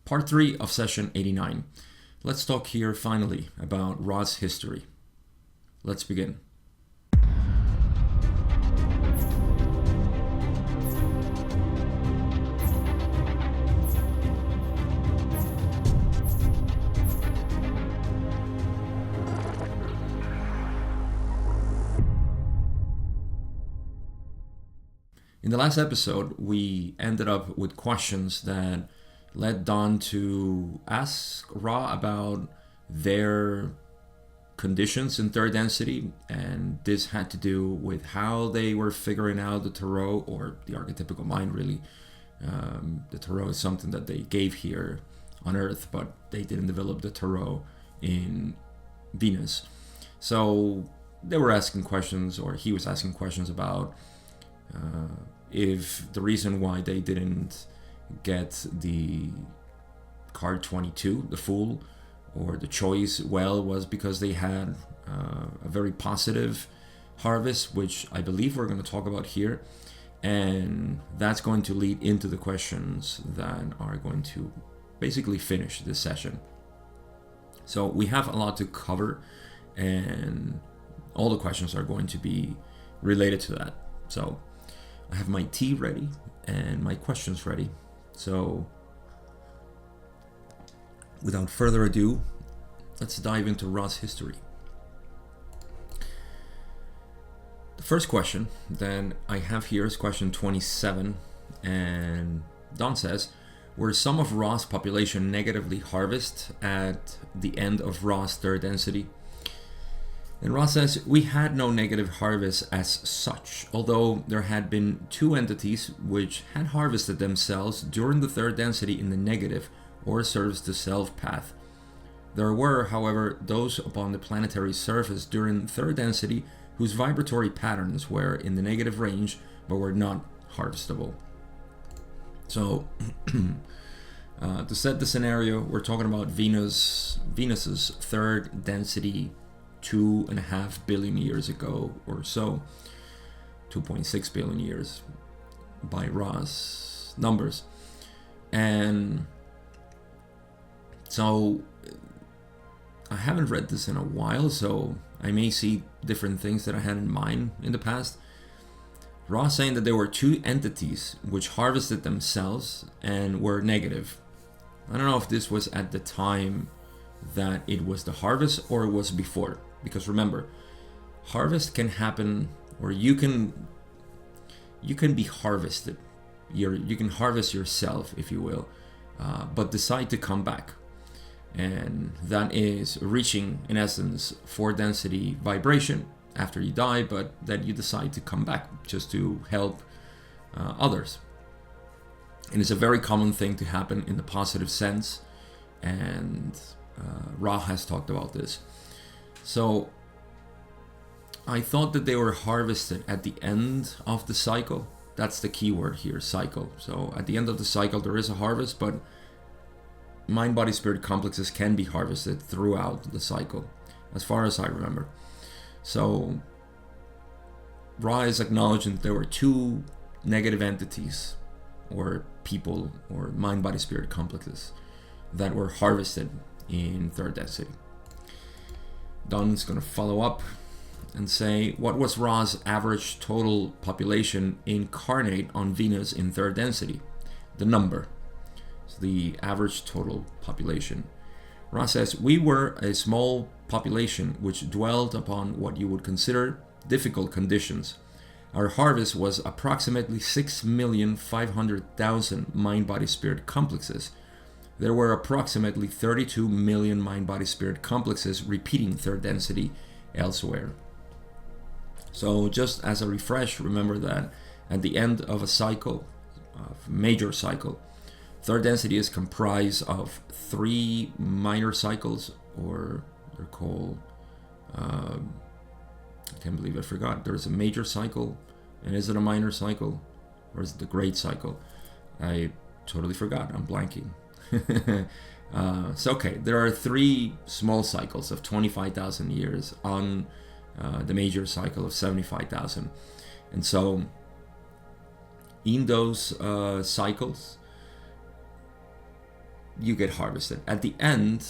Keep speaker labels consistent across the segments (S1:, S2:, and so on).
S1: Part 3 of session 89. Let's talk here finally about Ra's history. Let's begin. In the last episode, we ended up with questions that led Don to ask Ra about their conditions in third density, and this had to do with how they were figuring out the tarot, or the archetypical mind really. The tarot is something that they gave here on Earth, but they didn't develop the tarot in Venus. So they were asking questions, or he was asking questions about if the reason why they didn't get the card 22, the Fool, or the Choice well, was because they had a very positive harvest, which I believe we're going to talk about here, and that's going to lead into the questions that are going to basically finish this session. So we have a lot to cover, and all the questions are going to be related to that. So I have my tea ready and my questions ready. So without further ado, let's dive into Ra's history. The first question that I have here is question 27, and Don says, were some of Ra's population negatively harvested at the end of Ra's third density? And Ra says, we had no negative harvest as such, although there had been two entities which had harvested themselves during the third density in the negative or service to self path. There were, however, those upon the planetary surface during third density whose vibratory patterns were in the negative range but were not harvestable. So, to set the scenario, we're talking about Venus's third density 2.5 billion years ago or so, 2.6 billion years by Ra's numbers. And so I haven't read this in a while, so I may see different things that I had in mind in the past. Ra saying that there were two entities which harvested themselves and were negative. I don't know if this was at the time that it was the harvest or it was before. Because remember, harvest can happen, or you can be harvested. You can harvest yourself, if you will, but decide to come back. And that is reaching, in essence, 4 density vibration after you die, but that you decide to come back just to help others. And it's a very common thing to happen in the positive sense, and Ra has talked about this. So I thought that they were harvested at the end of the cycle. That's the key word here, cycle. So at the end of the cycle there is a harvest, but mind, body, spirit complexes can be harvested throughout the cycle, as far as I remember. So Ra is acknowledging that there were two negative entities, or people, or mind, body, spirit complexes that were harvested in third density. Don's going to follow up and say, what was Ra's average total population incarnate on Venus in third density? The number. So the average total population. Ra says, we were a small population which dwelled upon what you would consider difficult conditions. Our harvest was approximately 6,500,000 mind-body-spirit complexes. There were approximately 32 million mind-body-spirit complexes repeating third density elsewhere. So just as a refresh, remember that at the end of a cycle, a major cycle, third density is comprised of 3 minor cycles, or they're called, I can't believe I forgot. There's a major cycle, and is it a minor cycle, or is it the great cycle? I totally forgot, I'm blanking. So okay, there are 3 small cycles of 25,000 years on the major cycle of 75,000, and so in those cycles you get harvested. At the end,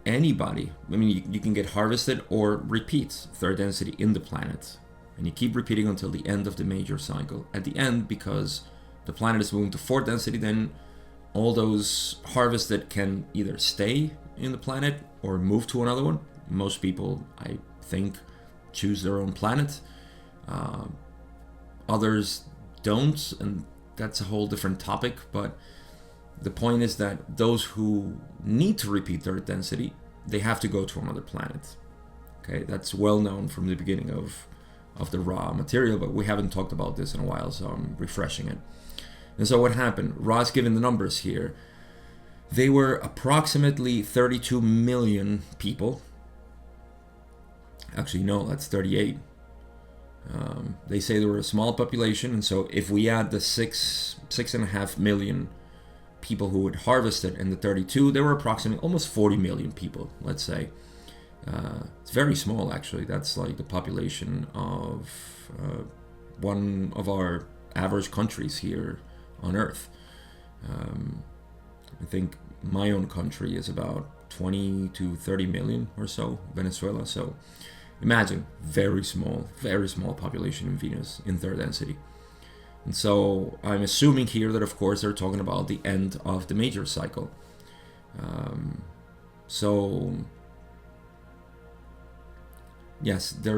S1: anybody, I mean, you can get harvested or repeat third density in the planet. And you keep repeating until the end of the major cycle. At the end, because the planet is moving to fourth density, then all those harvested can either stay in the planet or move to another one. Most people, I think, choose their own planet. Others don't, and that's a whole different topic. But the point is that those who need to repeat third density, they have to go to another planet. Okay, that's well known from the beginning of the raw material, but we haven't talked about this in a while, so I'm refreshing it. And so what happened? Ra's given the numbers here. They were approximately 32 million people. Actually, no, that's 38. They say they were a small population, and so if we add the 6.5 million people who would harvest it and the 32, there were approximately almost 40 million people, let's say. It's very small, actually. That's like the population of one of our average countries here on Earth. I think my own country is about 20 to 30 million or so, Venezuela. So imagine, very small population in Venus in third density. And so I'm assuming here that, of course, they're talking about the end of the major cycle. So yes, there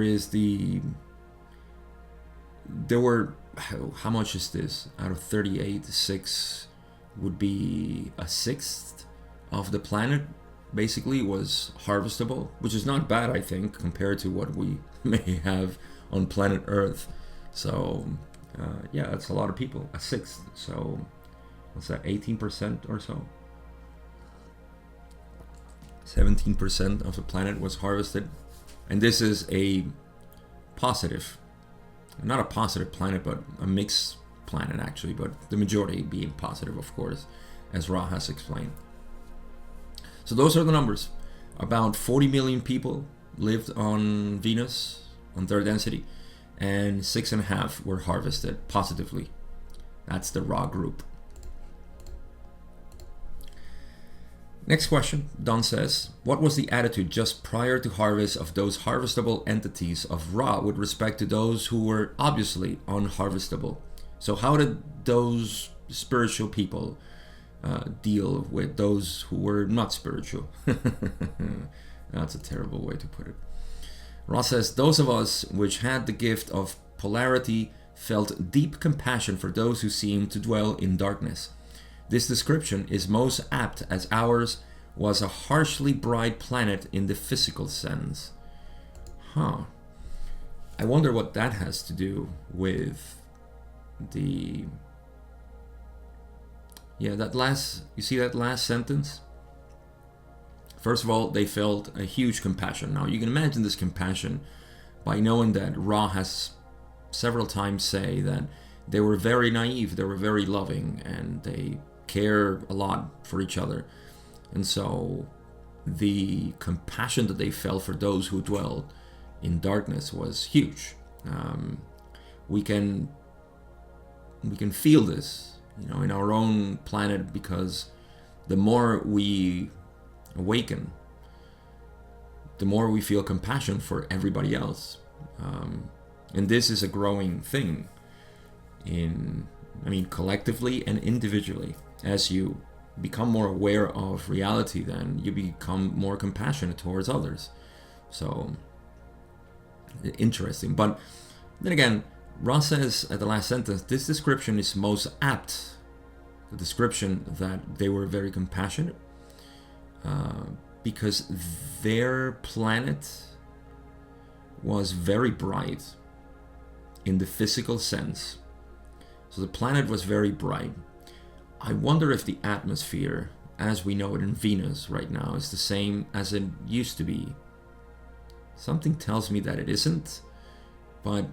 S1: were, how much is this? Out of 38, 6 would be a sixth of the planet, basically, was harvestable, which is not bad, I think, compared to what we may have on planet Earth. So, yeah, that's a lot of people, a sixth. So, what's that, 18% or so? 17% of the planet was harvested. And this is a positive, not a positive planet, but a mixed planet, actually, but the majority being positive, of course, as Ra has explained. So those are the numbers. About 40 million people lived on Venus on third density, and 6.5 were harvested positively. That's the Ra group. Next question, Don says, what was the attitude just prior to harvest of those harvestable entities of Ra with respect to those who were obviously unharvestable? So how did those spiritual people deal with those who were not spiritual? That's a terrible way to put it. Ra says, those of us which had the gift of polarity felt deep compassion for those who seemed to dwell in darkness. This description is most apt as ours was a harshly bright planet in the physical sense. I wonder what that has to do with the... Yeah, that last... You see that last sentence? First of all, they felt a huge compassion. Now, you can imagine this compassion by knowing that Ra has several times say that they were very naive, they were very loving, and they care a lot for each other. And so the compassion that they felt for those who dwelled in darkness was huge. We can feel this, in our own planet, because the more we awaken, the more we feel compassion for everybody else. And this is a growing thing collectively and individually. As you become more aware of reality, then you become more compassionate towards others. So, interesting. But then again, Ross says at the last sentence, this description is most apt. The description that they were very compassionate, because their planet was very bright in the physical sense. So the planet was very bright. I wonder if the atmosphere, as we know it in Venus right now, is the same as it used to be. Something tells me that it isn't, but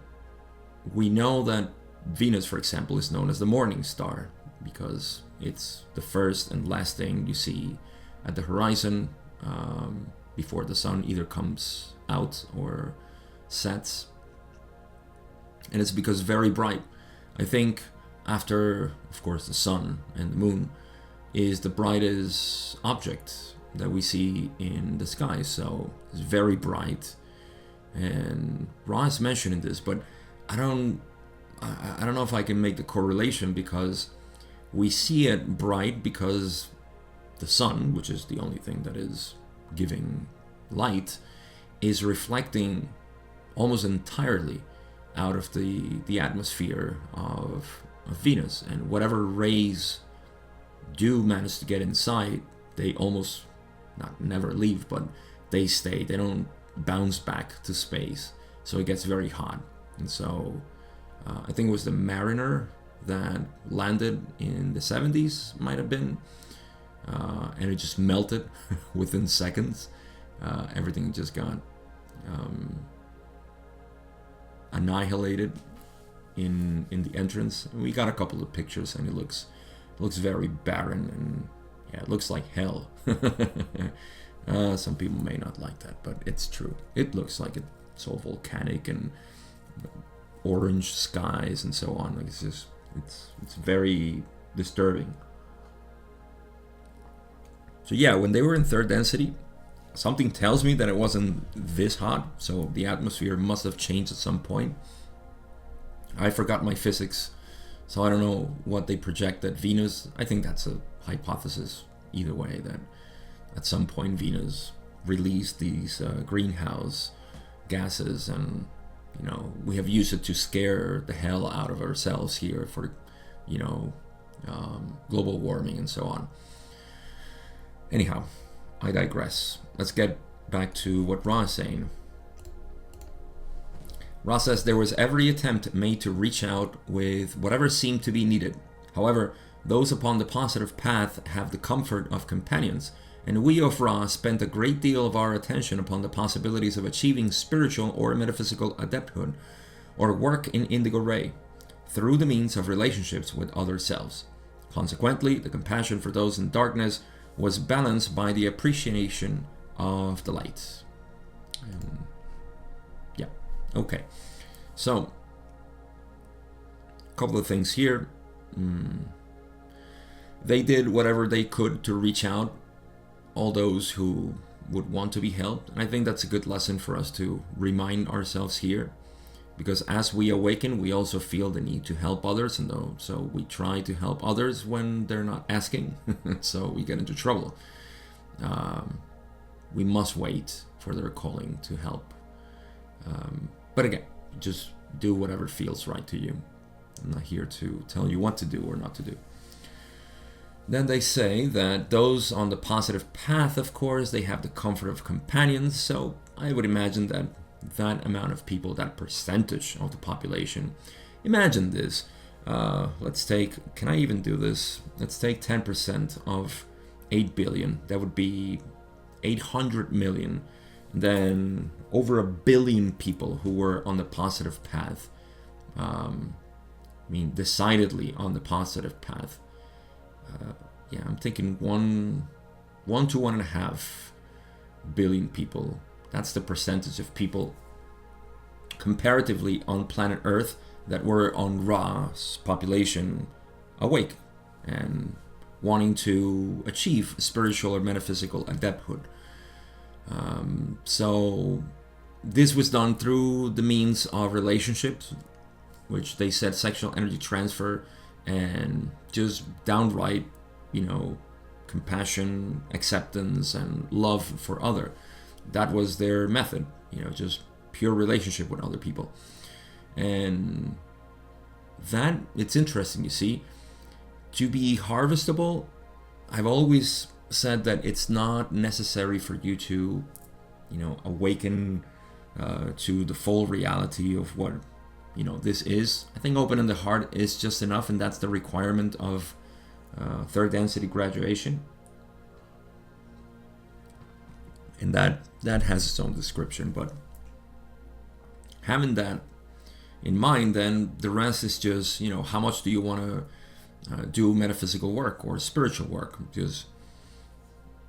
S1: we know that Venus, for example, is known as the morning star because it's the first and last thing you see at the horizon before the sun either comes out or sets. And it's because very bright. I think after, of course, the sun and the moon, is the brightest object that we see in the sky. So it's very bright, and Ra is mentioning this, but I don't know if I can make the correlation, because we see it bright because the sun, which is the only thing that is giving light, is reflecting almost entirely out of the atmosphere of Venus, and whatever rays do manage to get inside, they almost not never leave, but they stay. They don't bounce back to space, so it gets very hot. And so I think it was the Mariner that landed in the 70s, might have been, and it just melted within seconds. Everything just got annihilated in the entrance. We got a couple of pictures, and it looks very barren, and yeah, it looks like hell. Some people may not like that, but it's true. It looks like it's all volcanic and orange skies and so on. Like it's very disturbing. So yeah, when they were in third density, something tells me that it wasn't this hot, so the atmosphere must have changed at some point. I forgot my physics, so I don't know what they project at Venus. I think that's a hypothesis either way, that at some point Venus released these greenhouse gases, and we have used it to scare the hell out of ourselves here for global warming and so on. Anyhow, I digress. Let's get back to what Ra is saying. Ra says there was every attempt made to reach out with whatever seemed to be needed. However, those upon the positive path have the comfort of companions, and we of Ra spent a great deal of our attention upon the possibilities of achieving spiritual or metaphysical adepthood, or work in indigo ray, through the means of relationships with other selves. Consequently, the compassion for those in darkness was balanced by the appreciation of the light. Okay, so a couple of things here. They did whatever they could to reach out, all those who would want to be helped. And I think that's a good lesson for us to remind ourselves here, because as we awaken, we also feel the need to help others, and so we try to help others when they're not asking. So we get into trouble. We must wait for their calling to help. But again, just do whatever feels right to you. I'm not here to tell you what to do or not to do. Then they say that those on the positive path, of course, they have the comfort of companions. So I would imagine that amount of people, that percentage of the population, imagine this. Let's take, can I even do this? Let's take 10% of 8 billion. That would be 800 million. Then over 1 billion people who were on the positive path. Decidedly on the positive path. I'm thinking 1 to 1.5 billion people. That's the percentage of people comparatively on planet Earth that were on Ra's population awake and wanting to achieve spiritual or metaphysical adepthood. So this was done through the means of relationships, which they said sexual energy transfer and just downright, compassion, acceptance, and love for other. That was their method, just pure relationship with other people. And that, it's interesting, you see, to be harvestable, I've always said that it's not necessary for you to, awaken to the full reality of what, this is. I think opening the heart is just enough, and that's the requirement of third density graduation. And that has its own description, but having that in mind, then the rest is just, how much do you want to do metaphysical work or spiritual work? Just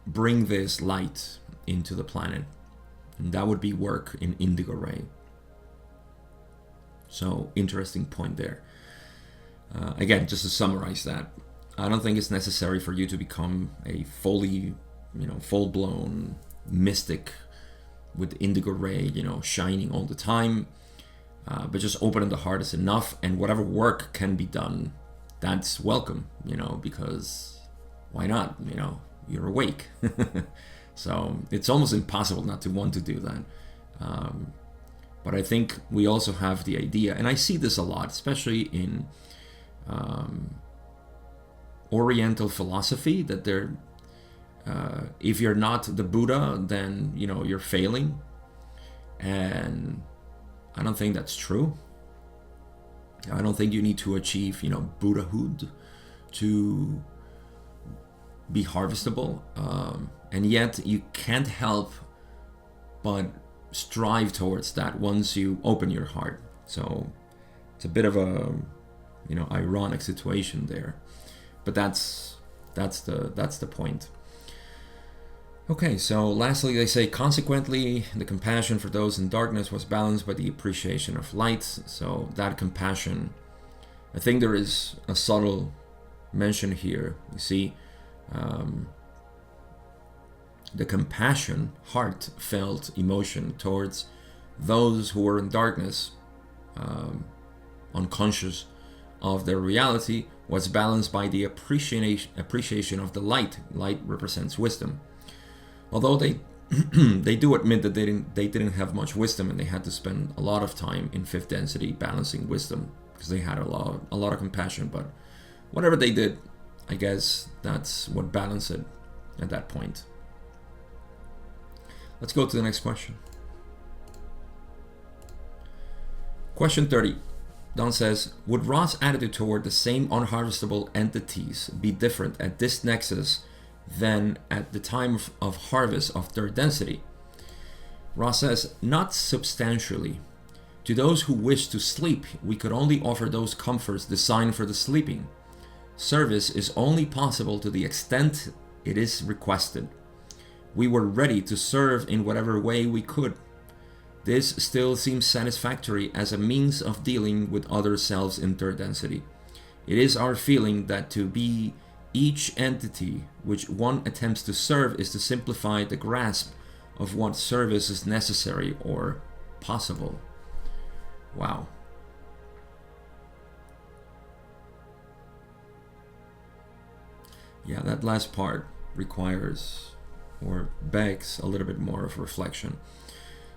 S1: bring this light into the planet, and that would be work in indigo ray. So interesting point there. Again, just to summarize that, I don't think it's necessary for you to become a fully, full-blown mystic with indigo ray, shining all the time. But just opening the heart is enough, and whatever work can be done, that's welcome, because why not? You're awake. So it's almost impossible not to want to do that. But I think we also have the idea, and I see this a lot, especially in Oriental philosophy, that if you're not the Buddha, then you're failing, and I don't think that's true. I don't think you need to achieve Buddhahood to be harvestable, and yet you can't help but strive towards that once you open your heart. So it's a bit of a ironic situation there, but that's the point. Okay, so lastly they say, consequently the compassion for those in darkness was balanced by the appreciation of light. So that compassion, I think there is a subtle mention here. You see, the compassion, heartfelt emotion towards those who were in darkness, unconscious of their reality, was balanced by the appreciation of the light. Light represents wisdom. Although they they do admit that they didn't have much wisdom, and they had to spend a lot of time in fifth density balancing wisdom because they had a lot of compassion. But whatever they did, I guess that's what balanced it at that point. Let's go to the next question. Question 30. Don says, would Ra's attitude toward the same unharvestable entities be different at this nexus than at the time of harvest of third density? Ra says, not substantially. To those who wish to sleep, we could only offer those comforts designed for the sleeping. Service is only possible to the extent it is requested. We were ready to serve in whatever way we could. This still seems satisfactory as a means of dealing with other selves in third density. It is our feeling that to be each entity which one attempts to serve is to simplify the grasp of what service is necessary or possible. Wow. Yeah, that last part requires or begs a little bit more of reflection.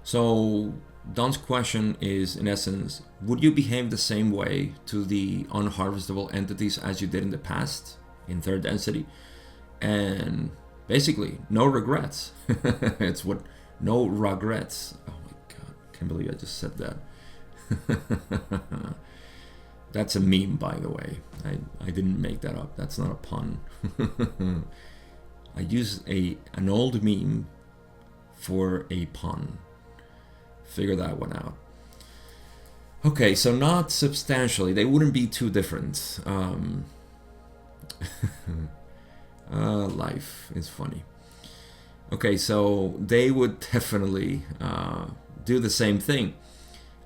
S1: So Don's question is, in essence, would you behave the same way to the unharvestable entities as you did in the past in third density? And basically, no regrets. It's what, no regrets. Oh my God, I can't believe I just said that. That's a meme, by the way. I didn't make that up. That's not a pun. I used an old meme for a pun. Figure that one out. Okay, so not substantially. They wouldn't be too different. Life is funny. Okay, so they would definitely do the same thing.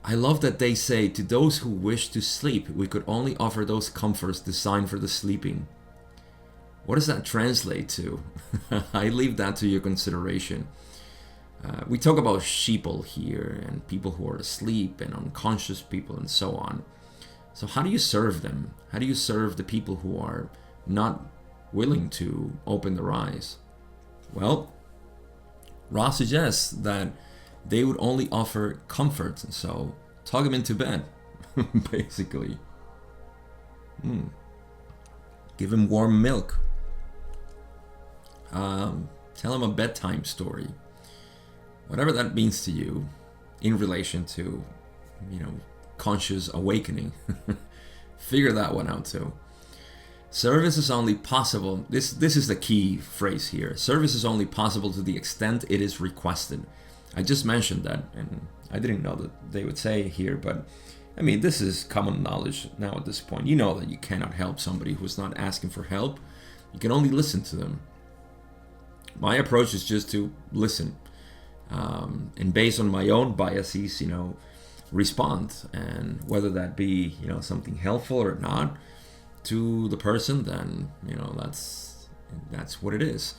S1: I love that they say, to those who wish to sleep, we could only offer those comforts designed for the sleeping. What does that translate to? I leave that to your consideration. We talk about sheeple here, and people who are asleep, and unconscious people, and so on. So how do you serve them? How do you serve the people who are not willing to open their eyes? Well, Ra suggests that they would only offer comfort, so tuck them into bed, basically. Give them warm milk. Tell them a bedtime story. Whatever that means to you in relation to, conscious awakening. Figure that one out too. Service is only possible. This is the key phrase here. Service is only possible to the extent it is requested. I just mentioned that, and I didn't know that they would say here, but I mean, this is common knowledge now at this point. You know that you cannot help somebody who's not asking for help. You can only listen to them. My approach is just to listen, and based on my own biases, respond, and whether that be something helpful or not, to the person, then that's what it is.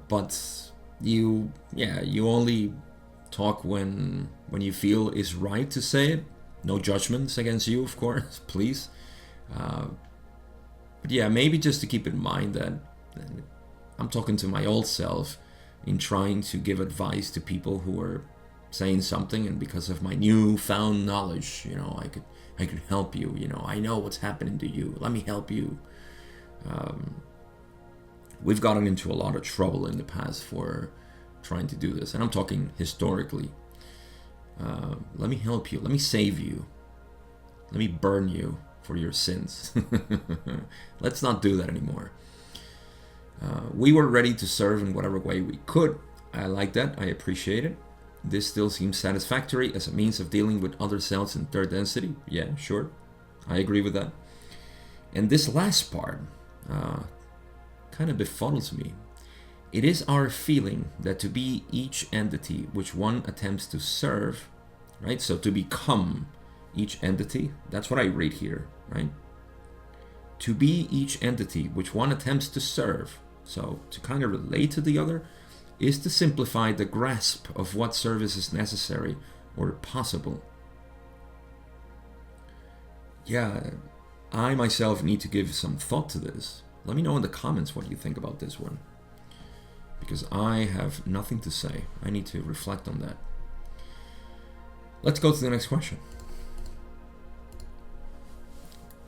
S1: But you only talk when you feel is right to say it. No judgments against you, of course, please. But yeah, maybe just to keep in mind that I'm talking to my old self in trying to give advice to people who are saying something, and because of my newfound knowledge, I could help you. I know what's happening to you. Let me help you. We've gotten into a lot of trouble in the past for trying to do this, and I'm talking historically. Let me help you. Let me save you. Let me burn you for your sins. Let's not do that anymore. We were ready to serve in whatever way we could. I like that. I appreciate it. This still seems satisfactory as a means of dealing with other cells in third density. Yeah, sure. I agree with that. And this last part kind of befuddles me. It is our feeling that to be each entity which one attempts to serve, right? So to become each entity, that's what I read here, right? To be each entity which one attempts to serve, so to kind of relate to the other, is to simplify the grasp of what service is necessary or possible. Yeah, I myself need to give some thought to this. Let me know in the comments what you think about this one, because I have nothing to say. I need to reflect on that. Let's go to the next question.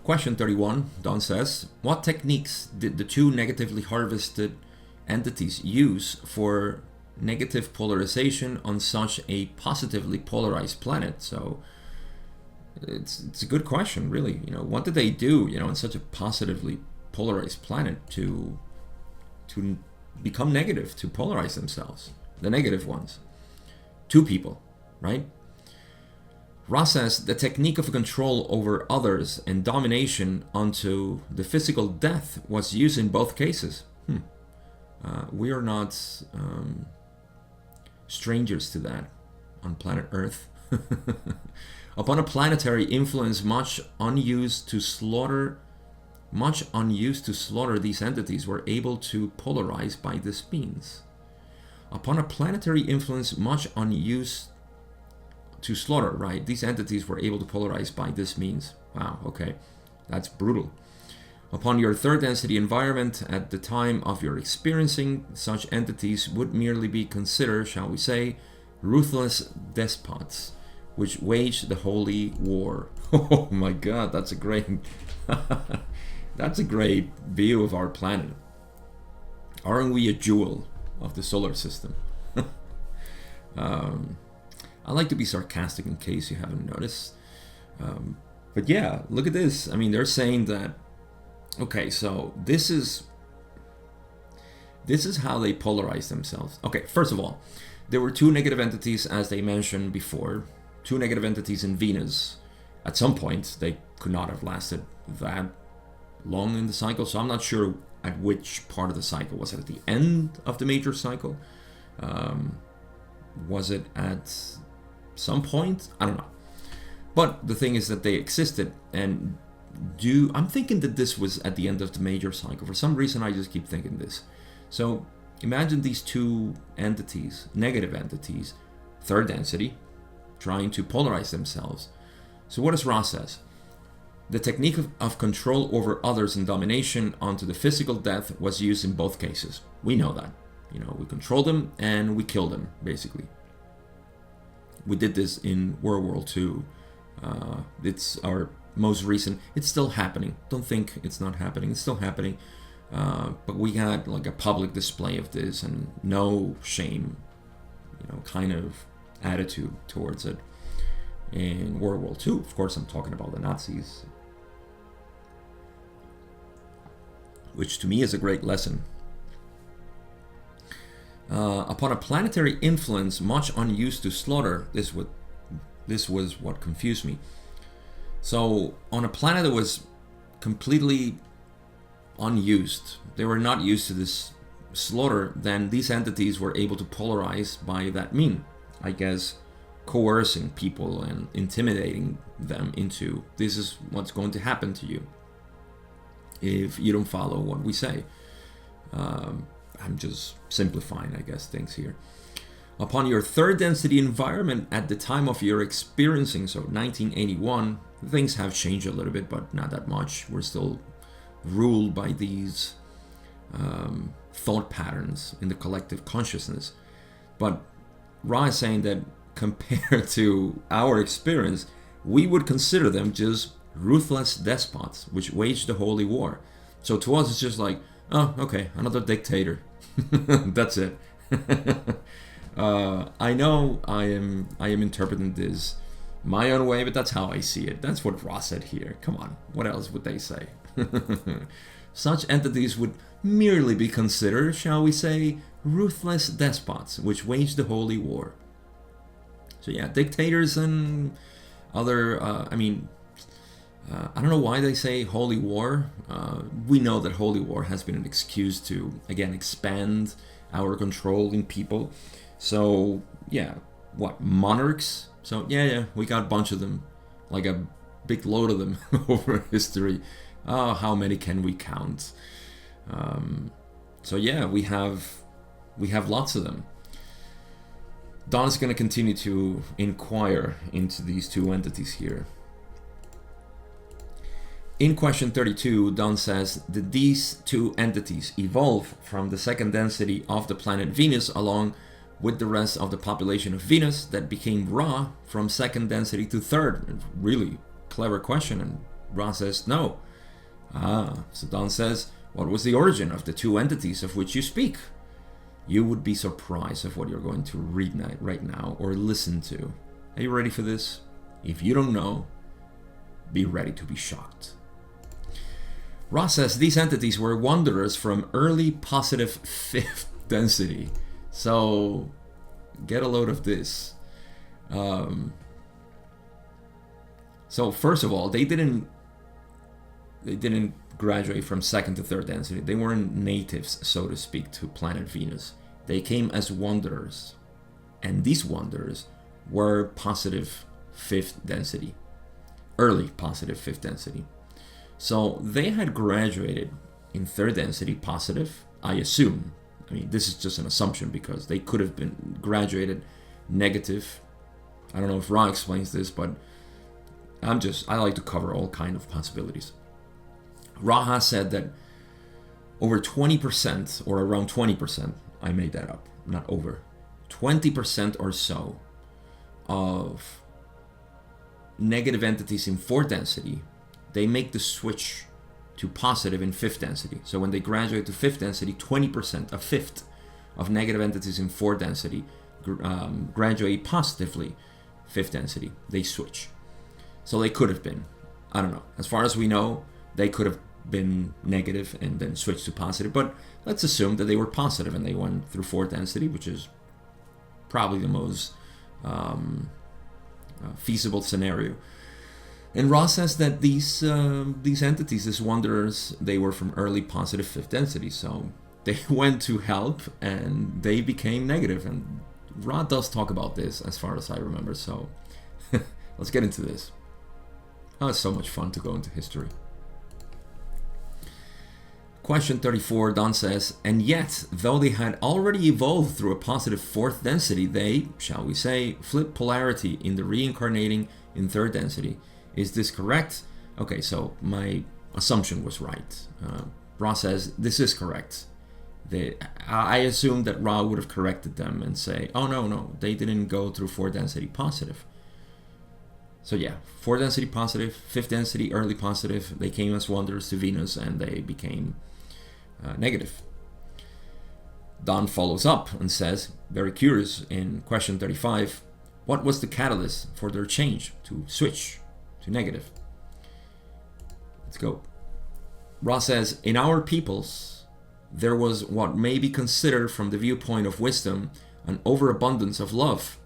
S1: Question 31, Don says, what techniques did the two negatively harvested entities use for negative polarization on such a positively polarized planet? So it's a good question, really. What did they do, in such a positively polarized planet to become negative, to polarize themselves, the negative ones? Two people, right? Ross says the technique of control over others and domination onto the physical death was used in both cases. We are not strangers to that on planet Earth. Upon a planetary influence much unused to slaughter, these entities were able to polarize by this means. Upon a planetary influence much unused to slaughter, right? These entities were able to polarize by this means. Wow, okay. That's brutal. Upon your third density environment at the time of your experiencing, such entities would merely be considered, shall we say, ruthless despots, which wage the holy war. Oh my God, that's a great view of our planet. Aren't we a jewel of the solar system? I like to be sarcastic in case you haven't noticed. But yeah, look at this. I mean, they're saying that, okay, so this is how they polarize themselves. Okay, first of all, there were two negative entities, as they mentioned before, two negative entities in Venus. At some point, they could not have lasted that long in the cycle, so I'm not sure at which part of the cycle. Was it at the end of the major cycle? Was it at some point? I don't know. But the thing is that they existed, and I'm thinking that this was at the end of the major cycle. For some reason, I just keep thinking this. So imagine these two entities, negative entities, third density, trying to polarize themselves. So what does Ross says? The technique of control over others and domination onto the physical death was used in both cases. We know that. We control them and we kill them, basically. We did this in World War II. It's our most recent. It's still happening. Don't think it's not happening. It's still happening. But we had like a public display of this and no shame, kind of attitude towards it. In World War II, of course, I'm talking about the Nazis, which to me is a great lesson. Upon a planetary influence much unused to slaughter, this was what confused me. So on a planet that was completely unused, they were not used to this slaughter, then these entities were able to polarize by that mean. I guess coercing people and intimidating them into, this is what's going to happen to you. if you don't follow what we say. I'm just simplifying, I guess, things here. Upon your third density environment at the time of your experiencing, so 1981, things have changed a little bit, but not that much. We're still ruled by these thought patterns in the collective consciousness. But Ra is saying that compared to our experience, we would consider them just ruthless despots which waged the holy war. So to us, it's just like, oh, okay, another dictator. That's it. I know I am interpreting this my own way, but that's how I see it. That's what Ross said here. Come on, what else would they say? Such entities would merely be considered, shall we say, ruthless despots which waged the holy war. So yeah, dictators and other, I don't know why they say holy war. We know that holy war has been an excuse to, again, expand our control in people. So yeah, what, monarchs? So yeah, we got a bunch of them, like a big load of them over history. Oh, how many can we count? So yeah, we have lots of them. Don's going to continue to inquire into these two entities here. In question 32, Don says, did these two entities evolve from the second density of the planet Venus along with the rest of the population of Venus that became Ra from second density to third? Really clever question, and Ra says no. So Don says, what was the origin of the two entities of which you speak? You would be surprised of what you're going to read right now or listen to. Are you ready for this? If you don't know, be ready to be shocked. Ra says these entities were wanderers from early positive fifth density. So get a load of this. So first of all, they didn't graduate from second to third density. They weren't natives, so to speak, to planet Venus. They came as wanderers, and these wanderers were positive fifth density, early positive fifth density. So they had graduated in third density positive, I assume. I mean, this is just an assumption because they could have been graduated negative. I don't know if Ra explains this, but I like to cover all kind of possibilities. Ra has said that over 20%, or around 20%, I made that up, not over, 20% or so of negative entities in fourth density, they make the switch to positive in fifth density. So when they graduate to fifth density, 20%, a fifth of negative entities in fourth density graduate positively fifth density. They switch. So they could have been, I don't know, as far as we know, they could have been negative and then switched to positive, but let's assume that they were positive and they went through fourth density, which is probably the most feasible scenario. And Ross says that these entities, these wanderers, they were from early positive fifth density, so they went to help and they became negative. And Ra does talk about this as far as I remember, so let's get into this. Oh, it's so much fun to go into history. Question 34, Don says, and yet, though they had already evolved through a positive fourth density, they, shall we say, flip polarity in the reincarnating in third density. Is this correct? Okay, so my assumption was right. Ra says, this is correct. I assumed that Ra would have corrected them and say, oh no, they didn't go through fourth density positive. So yeah, fourth density positive, fifth density early positive, they came as wanderers to Venus and they became negative. Don follows up and says, very curious, in question 35, what was the catalyst for their change to switch to negative? Let's go. Ra says, in our peoples, there was what may be considered from the viewpoint of wisdom an overabundance of love.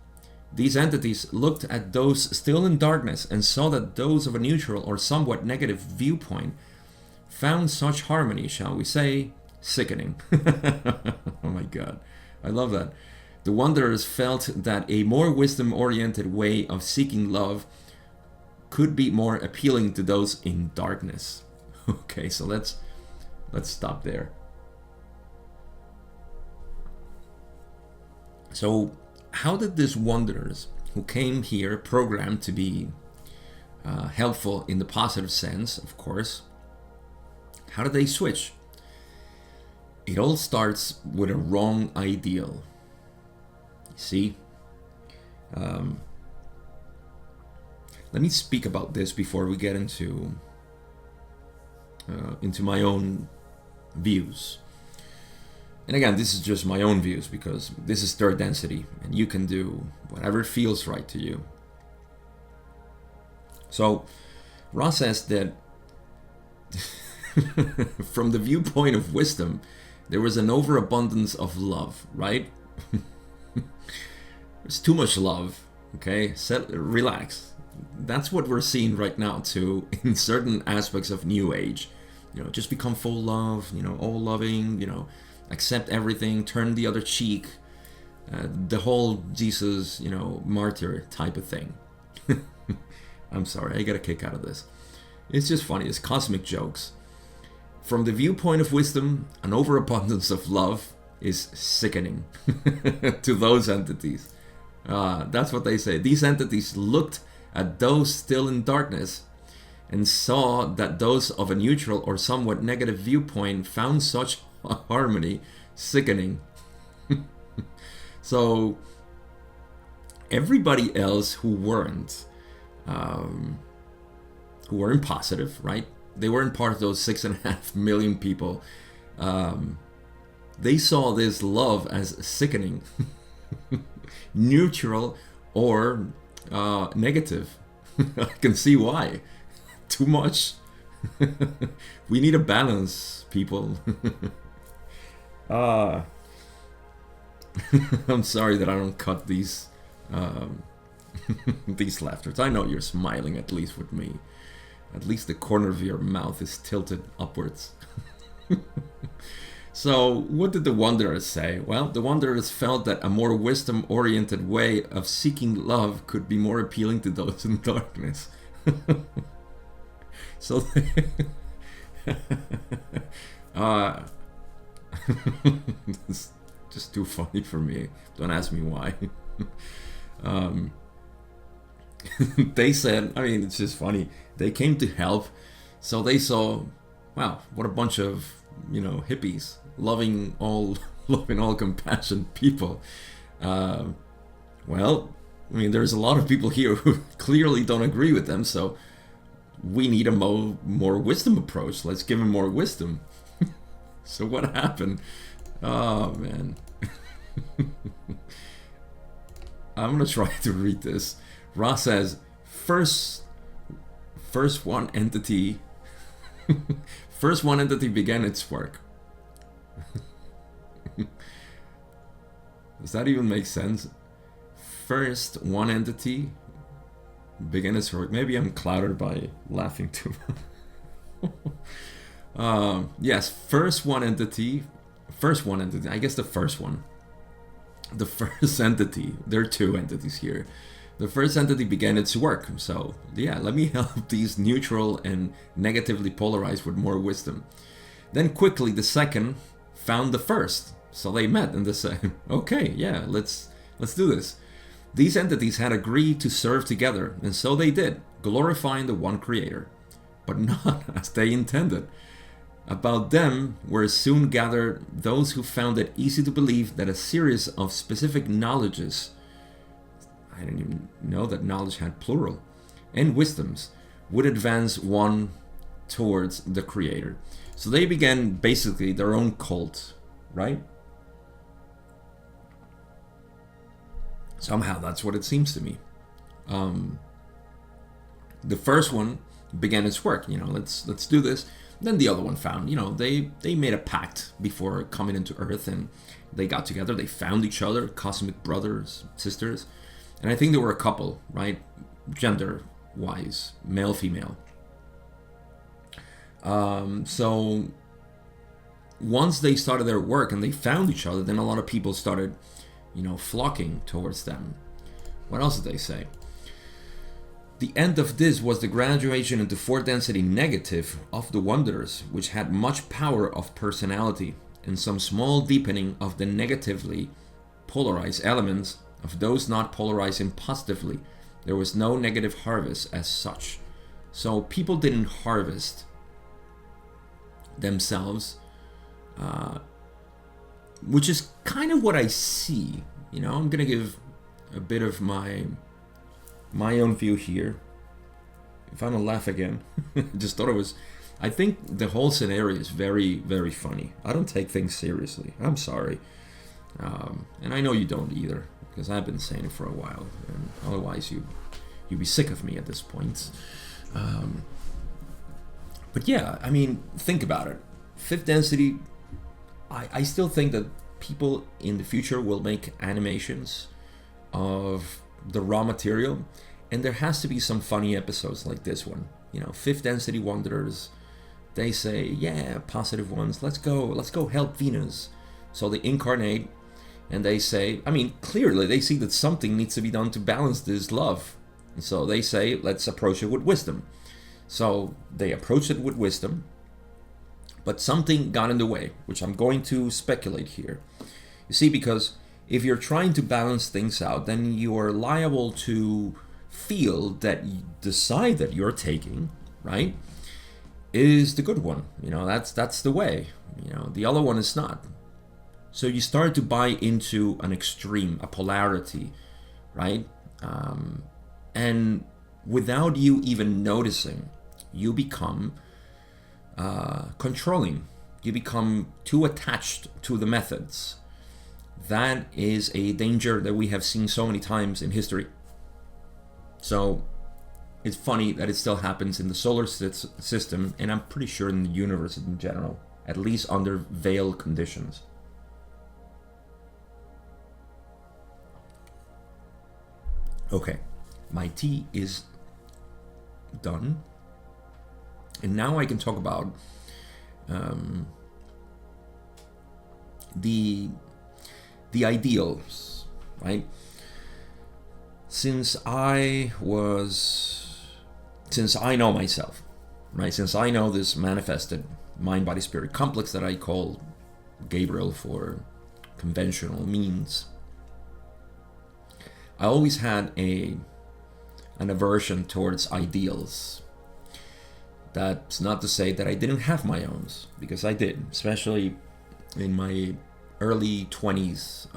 S1: These entities looked at those still in darkness and saw that those of a neutral or somewhat negative viewpoint found such harmony, shall we say, sickening. Oh my God, I love that. The wanderers felt that a more wisdom-oriented way of seeking love could be more appealing to those in darkness. Okay, so let's stop there. So how did these wanderers who came here programmed to be helpful in the positive sense, of course, how did they switch? It all starts with a wrong ideal. You see? Let me speak about this before we get into my own views. And again, this is just my own views because this is third density and you can do whatever feels right to you. So Ross says that from the viewpoint of wisdom, there was an overabundance of love, right? There's too much love, okay? Relax. That's what we're seeing right now too in certain aspects of New Age. You know, just become full love, you know, all loving, you know, accept everything, turn the other cheek. The whole Jesus, you know, martyr type of thing. I'm sorry, I get a kick out of this. It's just funny, it's cosmic jokes. From the viewpoint of wisdom, an overabundance of love is sickening to those entities. That's what they say. These entities looked at those still in darkness and saw that those of a neutral or somewhat negative viewpoint found such harmony sickening. So everybody else who weren't positive, right? They weren't part of those 6.5 million people. They saw this love as sickening, neutral or negative. I can see why. Too much. We need a balance, people. I'm sorry that I don't cut these these laughters. I know you're smiling, at least with me. At least the corner of your mouth is tilted upwards. So, what did the Wanderers say? Well, the Wanderers felt that a more wisdom-oriented way of seeking love could be more appealing to those in darkness. So, it's just too funny for me. Don't ask me why. They said, I mean, it's just funny. They came to help, so they saw, wow, what a bunch of, you know, hippies, loving all compassionate people. Well, I mean, there's a lot of people here who clearly don't agree with them, so we need a more wisdom approach. Let's give them more wisdom. So what happened? Oh, man. I'm gonna try to read this. Ross says, first one entity began its work. Does that even make sense? First one entity began its work. Maybe I'm clouded by laughing too much. Yes, first one entity. I guess the first one. The first entity. There are two entities here. The first entity began its work. So, yeah, let me help these neutral and negatively polarized with more wisdom. Then quickly, the second found the first. So they met and they said, okay, yeah, let's do this. These entities had agreed to serve together, and so they did, glorifying the one creator, but not as they intended. About them were soon gathered those who found it easy to believe that a series of specific knowledges, I didn't even know that knowledge had plural, and wisdoms would advance one towards the creator. So they began basically their own cult, right? Somehow that's what it seems to me. The first one began its work, you know, let's do this. Then the other one found, you know, they made a pact before coming into Earth, and they got together, they found each other, cosmic brothers, sisters, and I think they were a couple, right? Gender-wise, male, female. So once they started their work and they found each other, then a lot of people started, you know, flocking towards them. What else did they say? The end of this was the graduation into fourth density negative of the wanderers, which had much power of personality, and some small deepening of the negatively polarized elements of those not polarizing positively. There was no negative harvest as such. So people didn't harvest themselves, which is kind of what I see. You know, I'm gonna give a bit of my own view here. If I'm gonna laugh again, just thought it was. I think the whole scenario is very, very funny. I don't take things seriously. I'm sorry, and I know you don't either, because I've been saying it for a while. And otherwise, you'd be sick of me at this point. But yeah, I mean, think about it. Fifth density. I still think that people in the future will make animations of the raw material, and there has to be some funny episodes like this one. You know, fifth density wanderers, they say, yeah, positive ones, let's go help Venus. So they incarnate, and they say, I mean, clearly they see that something needs to be done to balance this love, and so they say, let's approach it with wisdom. So they approach it with wisdom, but something got in the way, which I'm going to speculate here. You see, because if you're trying to balance things out, then you are liable to feel that the side that you're taking, right, is the good one. You know, that's the way. You know, the other one is not. So you start to buy into an extreme, a polarity, right? And without you even noticing, you become controlling. You become too attached to the methods. That is a danger that we have seen so many times in history. So it's funny that it still happens in the solar system, and I'm pretty sure in the universe in general, at least under veiled conditions. Okay, my tea is done, and now I can talk about the ideals, right? Since I know myself, right? Since I know this manifested mind, body, spirit complex that I call Gabriel for conventional means, I always had an aversion towards ideals. That's not to say that I didn't have my own, because I did, especially in my early 20s,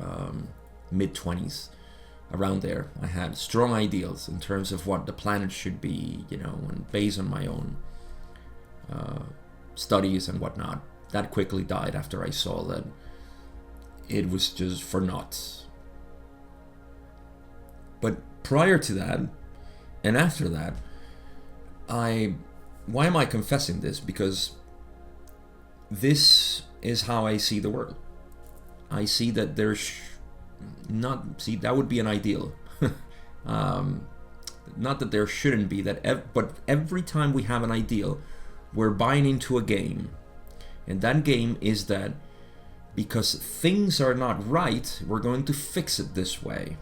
S1: mid 20s, around there. I had strong ideals in terms of what the planet should be, you know, and based on my own studies and whatnot. That quickly died after I saw that it was just for naught. But prior to that, and after that, why am I confessing this? Because this is how I see the world. I see that that would be an ideal. Not that there shouldn't be that, but every time we have an ideal, we're buying into a game, and that game is that because things are not right, we're going to fix it this way,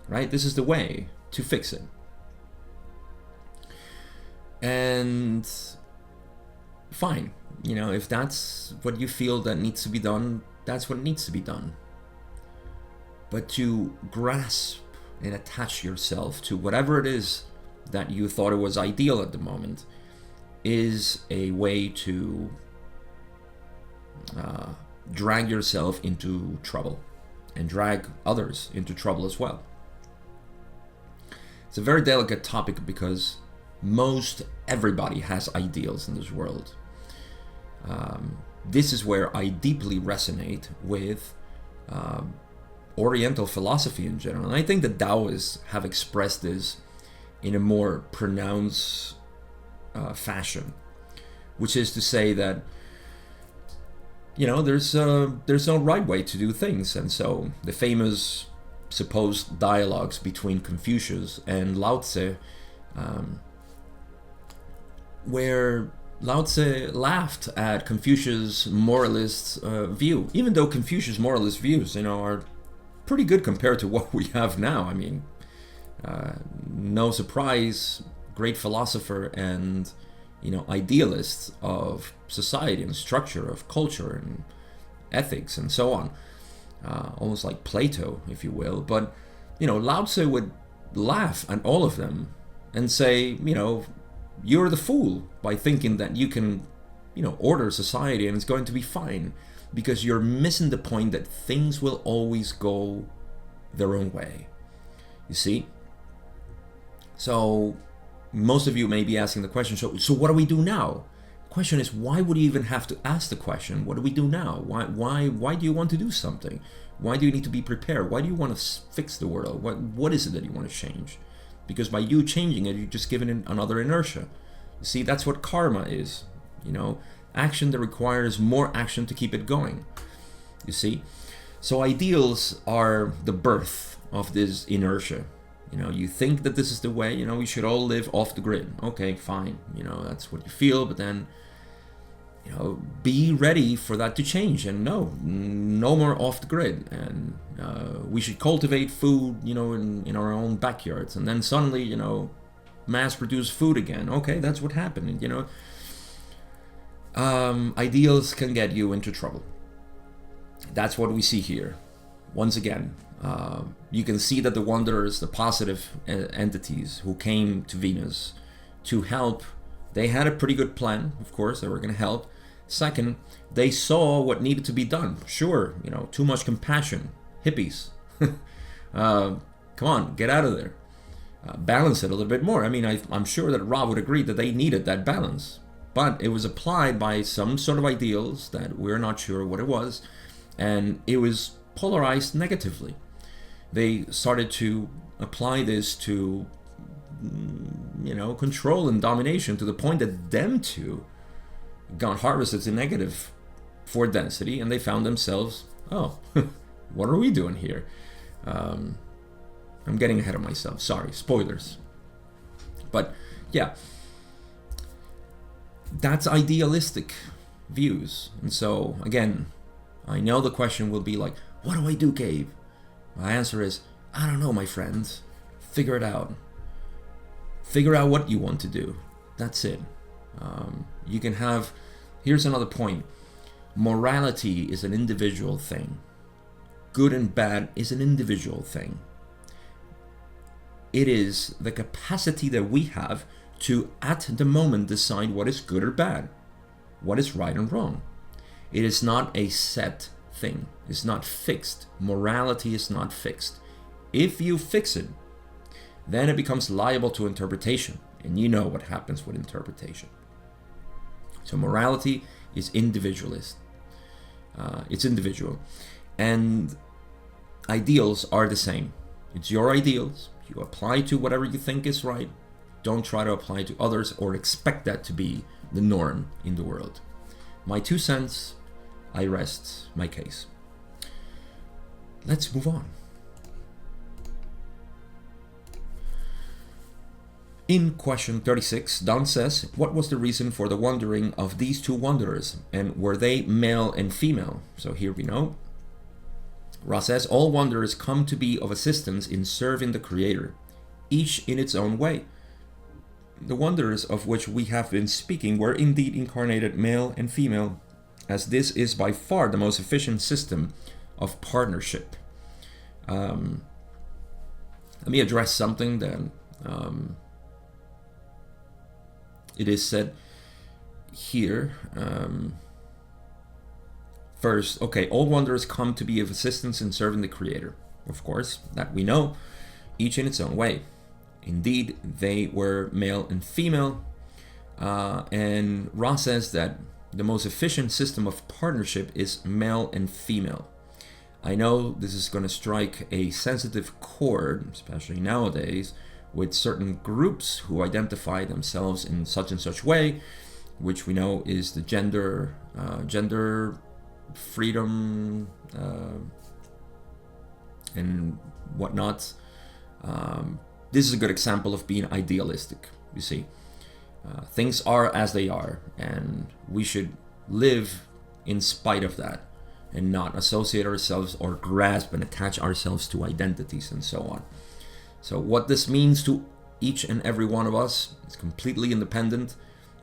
S1: right? This is the way to fix it. And fine, you know, if that's what you feel that needs to be done, that's what needs to be done. But to grasp and attach yourself to whatever it is that you thought it was ideal at the moment is a way to drag yourself into trouble and drag others into trouble as well. It's a very delicate topic because most everybody has ideals in this world. This is where I deeply resonate with Oriental philosophy in general. And I think the Taoists have expressed this in a more pronounced fashion, which is to say that, you know, there's no right way to do things. And so the famous supposed dialogues between Confucius and Lao Tse, where Lao Tse laughed at Confucius' moralist view, even though Confucius' moralist views, you know, are pretty good compared to what we have now. I mean, no surprise, great philosopher and, idealist of society and structure of culture and ethics and so on. Almost like Plato, if you will. But, Lao Tzu would laugh at all of them and say, you're the fool by thinking that you can, order society and it's going to be fine, because you're missing the point that things will always go their own way. You see? So most of you may be asking the question, so what do we do now? The question is, why would you even have to ask the question, what do we do now? Why do you want to do something? Why do you need to be prepared? Why do you want to fix the world? What is it that you want to change? Because by you changing it, you're just giving it another inertia. You see, that's what karma is. Action that requires more action to keep it going. You see? So ideals are the birth of this inertia. You think that this is the way, we should all live off the grid. Okay, fine. That's what you feel, but then, be ready for that to change. And no more off the grid. And we should cultivate food, in our own backyards. And then suddenly, mass produce food again. Okay, that's what happened. Ideals can get you into trouble. That's what we see here. Once again, you can see that the wanderers, the positive entities who came to Venus to help, they had a pretty good plan. Of course, they were going to help. Second, they saw what needed to be done. Sure, too much compassion. Hippies. Come on, get out of there. Balance it a little bit more. I mean, I'm sure that Rob would agree that they needed that balance. But it was applied by some sort of ideals that we're not sure what it was. And it was polarized negatively. They started to apply this to, control and domination, to the point that them two got harvested to negative for density, and they found themselves, what are we doing here? I'm getting ahead of myself. Sorry, spoilers. But yeah, that's idealistic views. And so again, I know the question will be like, what do I do, Gabe? My answer is, I don't know, my friends. Figure it out. Figure out what you want to do. That's it. You can have, here's another point. Morality is an individual thing. Good and bad is an individual thing. It is the capacity that we have to, at the moment, decide what is good or bad, what is right and wrong. It is not a set thing. It's not fixed. Morality is not fixed. If you fix it, then it becomes liable to interpretation. And you know what happens with interpretation. So morality is individualist. It's individual. And ideals are the same. It's your ideals. You apply to whatever you think is right. Don't try to apply to others or expect that to be the norm in the world. My 2 cents. I rest my case. Let's move on. In question 36, Don says, what was the reason for the wandering of these two wanderers, and were they male and female? So here we know. Ra says, all wanderers come to be of assistance in serving the Creator, each in its own way. The wanderers of which we have been speaking were indeed incarnated male and female, as this is by far the most efficient system of partnership. Let me address something that it is said here. First, okay, all wanderers come to be of assistance in serving the Creator. Of course, that we know, each in its own way. Indeed, they were male and female. And Ra says that the most efficient system of partnership is male and female. I know this is going to strike a sensitive chord, especially nowadays, with certain groups who identify themselves in such and such way, which we know is the gender freedom and whatnot. This is a good example of being idealistic, you see. Things are as they are, and we should live in spite of that and not associate ourselves or grasp and attach ourselves to identities and so on. So what this means to each and every one of us is completely independent,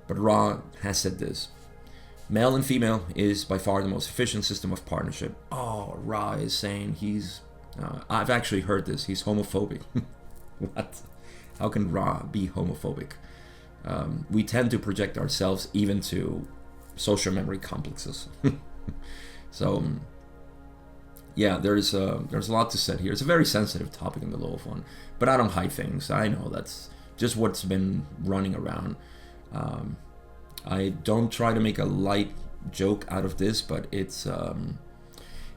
S1: but Ra has said this. Male and female is by far the most efficient system of partnership. Oh, Ra is saying he's... I've actually heard this. He's homophobic. What? How can Ra be homophobic? We tend to project ourselves even to social memory complexes. So, yeah, there's a lot to say here. It's a very sensitive topic in the Law of One, but I don't hide things. I know that's just what's been running around. I don't try to make a light joke out of this, but it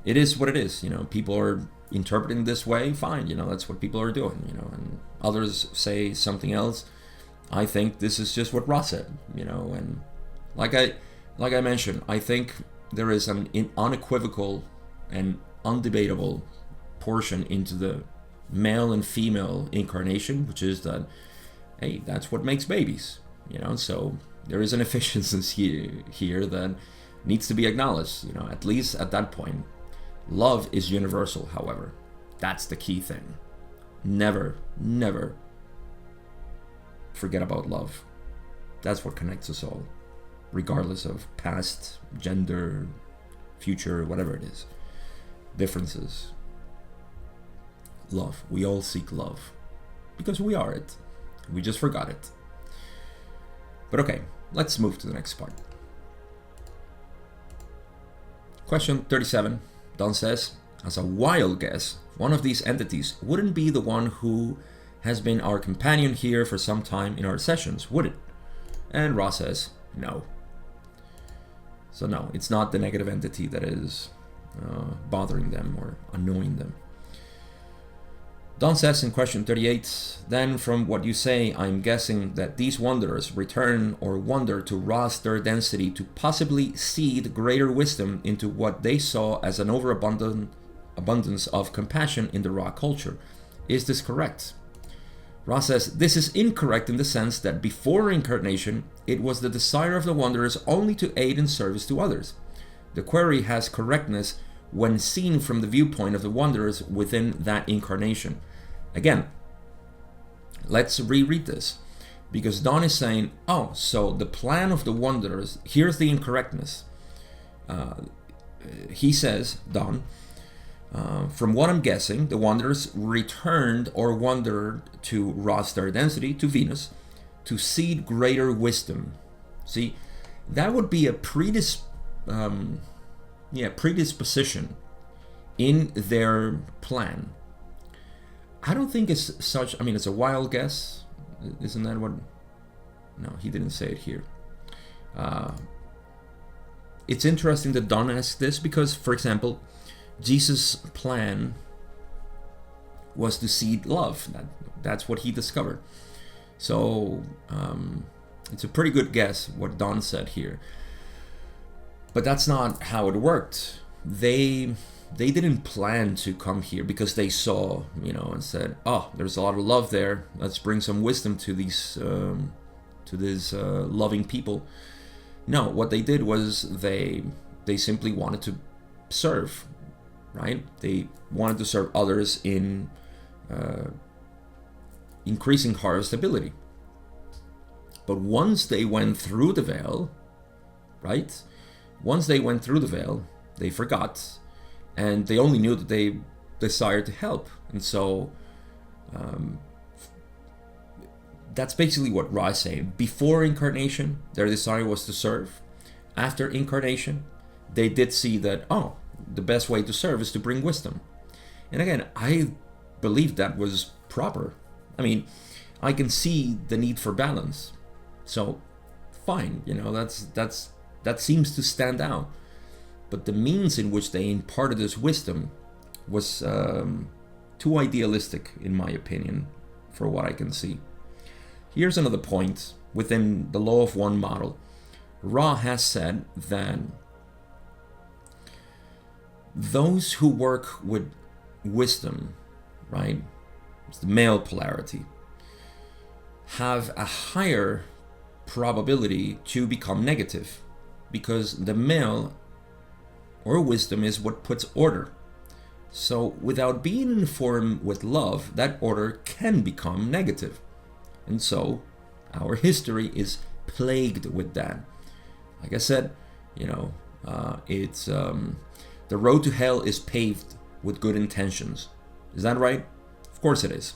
S1: is what it is. People are interpreting this way. Fine, that's what people are doing. And others say something else. I think this is just what Ross said. And like I mentioned, I think there is an unequivocal and undebatable portion into the male and female incarnation, which is that, hey, that's what makes babies. So there is an efficiency here that needs to be acknowledged, at least at that point. Love is universal, however. That's the key thing. Never forget about love. That's what connects us all, regardless of past, gender, future, whatever it is. Differences. Love. We all seek love because we are it. We just forgot it. But okay, let's move to the next part. Question 37. Don says, as a wild guess, one of these entities wouldn't be the one who has been our companion here for some time in our sessions, would it? And Ross says, no. So no, it's not the negative entity that is bothering them or annoying them. Don says in question 38, then from what you say, I'm guessing that these wanderers return or wander to Ra's third density to possibly seed greater wisdom into what they saw as an overabundance of compassion in the Ra culture. Is this correct? Ra says, this is incorrect in the sense that before incarnation, it was the desire of the wanderers only to aid in service to others. The query has correctness when seen from the viewpoint of the wanderers within that incarnation. Again, let's reread this, because Don is saying, oh, so the plan of the wanderers, here's the incorrectness. He says, Don, from what I'm guessing, the wanderers returned or wandered to Ra's third density, to Venus, to seed greater wisdom. See, that would be a predisposition in their plan. I don't think it's such, it's a wild guess. Isn't that what? No, he didn't say it here. It's interesting that Don asked this because, for example, Jesus' plan was to seed love. That's what he discovered. So it's a pretty good guess what Don said here. But that's not how it worked. They didn't plan to come here because they saw, and said, oh, there's a lot of love there. Let's bring some wisdom to these loving people. No, what they did was they simply wanted to serve, right? They wanted to serve others in increasing harvest ability. But once they went through the veil, right? Once they went through the veil, they forgot. And they only knew that they desired to help. And so that's basically what Ra is saying. Before incarnation, their desire was to serve. After incarnation, they did see that, oh, the best way to serve is to bring wisdom. And again, I believe that was proper. I can see the need for balance. So, fine, that seems to stand out. But the means in which they imparted this wisdom was too idealistic, in my opinion, for what I can see. Here's another point within the Law of One model. Ra has said that those who work with wisdom, right, it's the male polarity, have a higher probability to become negative, because the male or wisdom is what puts order. So without being informed with love, that order can become negative. And so our history is plagued with that. Like I said, it's the road to hell is paved with good intentions. Is that right? Of course it is.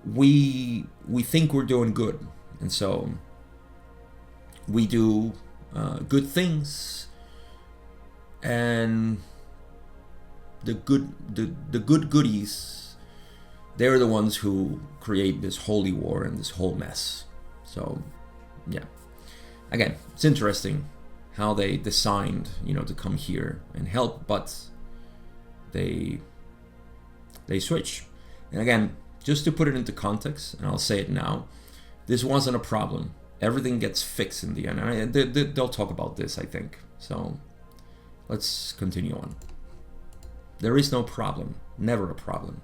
S1: We think we're doing good, and so we do good things, and the good goodies, they're the ones who create this holy war and this whole mess. So yeah, again, it's interesting how they designed, to come here and help, but they switch. And again, just to put it into context, and I'll say it now, this wasn't a problem. Everything gets fixed in the end. And they'll talk about this, I think. So let's continue on. There is no problem. Never a problem.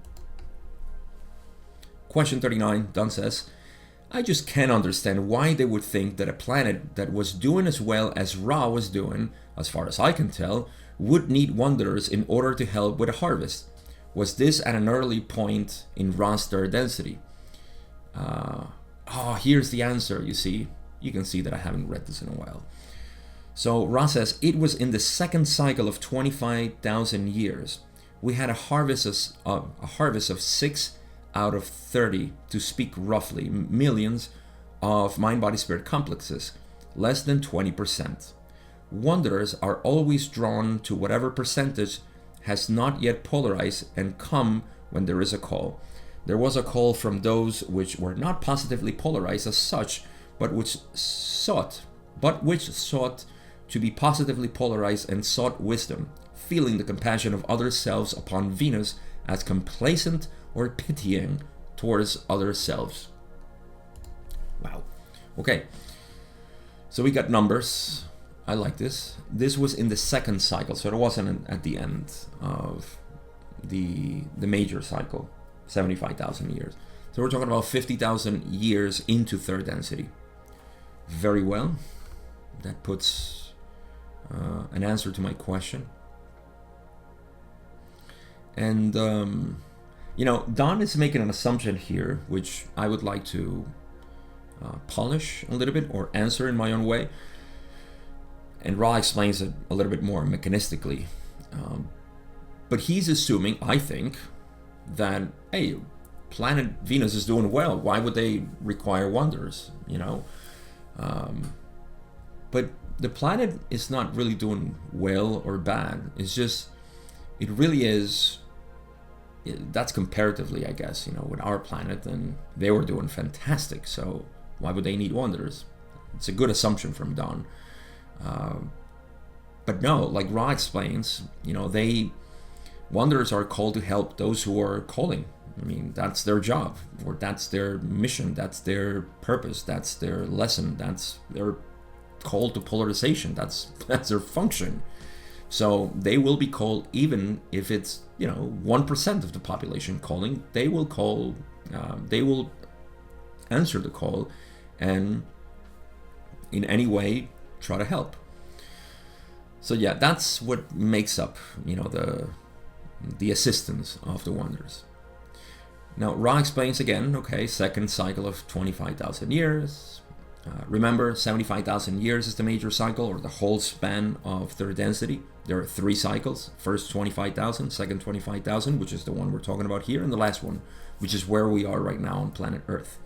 S1: Question 39, Don says, I just can't understand why they would think that a planet that was doing as well as Ra was doing, as far as I can tell, would need wanderers in order to help with a harvest. Was this at an early point in Ra's third density? Here's the answer, you see. You can see that I haven't read this in a while. So Ra says, it was in the second cycle of 25,000 years. We had a harvest of 6 out of 30, to speak roughly, millions of mind-body-spirit complexes, less than 20%. Wanderers are always drawn to whatever percentage has not yet polarized and come when there is a call. There was a call from those which were not positively polarized as such, but which sought to be positively polarized and sought wisdom, feeling the compassion of other selves upon Venus as complacent or pitying towards other selves. Wow. Okay. So we got numbers. I like this. This was in the second cycle, so it wasn't at the end of the major cycle, 75,000 years. So we're talking about 50,000 years into third density. Very well. That puts an answer to my question. And, Don is making an assumption here, which I would like to polish a little bit or answer in my own way. And Ra explains it a little bit more mechanistically. But he's assuming, I think, that, hey, planet Venus is doing well. Why would they require wanderers, But the planet is not really doing well or bad. It's just, it really is, that's comparatively, I guess, with our planet, and they were doing fantastic. So why would they need wanderers? It's a good assumption from Don. But no, like Ra explains, wanderers are called to help those who are calling. I mean, that's their job, or that's their mission, that's their purpose, that's their lesson, that's their call to polarization, that's their function. So they will be called, even if it's 1% of the population calling. They will call, they will answer the call, and in any way try to help. So yeah, that's what makes up the assistance of the wanderers. Now Ra explains again, okay, second cycle of 25,000 years. Remember, 75,000 years is the major cycle, or the whole span of third density. There are 3 cycles. First 25,000, second 25,000, which is the one we're talking about here, and the last one, which is where we are right now on planet Earth.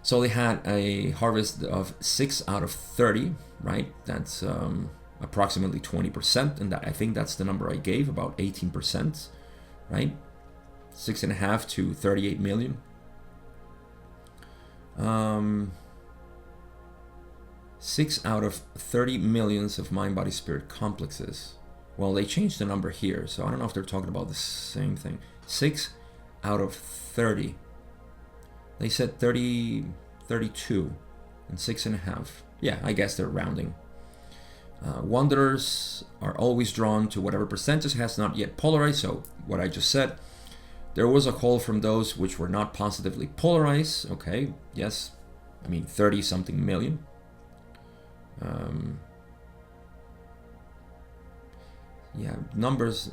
S1: So they had a harvest of 6 out of 30, right? That's approximately 20%, and I think that's the number I gave, about 18%, right? 6.5 to 38 million. 6 out of 30 millions of mind-body-spirit complexes. Well, they changed the number here, so I don't know if they're talking about the same thing. 6 out of 30. They said 30, 32, and 6.5. Yeah, I guess they're rounding. Wanderers are always drawn to whatever percentage has not yet polarized. So what I just said, there was a call from those which were not positively polarized. Okay, yes, I mean 30 something million. Yeah, numbers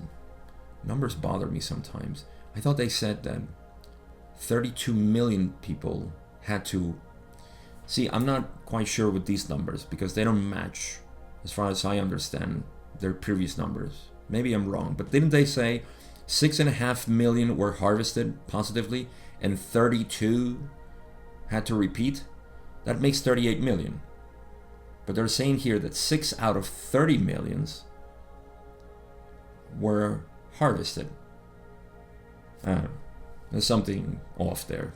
S1: bother me sometimes. I thought they said that 32 million people had to... See, I'm not quite sure with these numbers because they don't match, as far as I understand, their previous numbers. Maybe I'm wrong, but didn't they say 6.5 million were harvested positively and 32 had to repeat? That makes 38 million. But they're saying here that 6 out of 30 millions were harvested. There's something off there.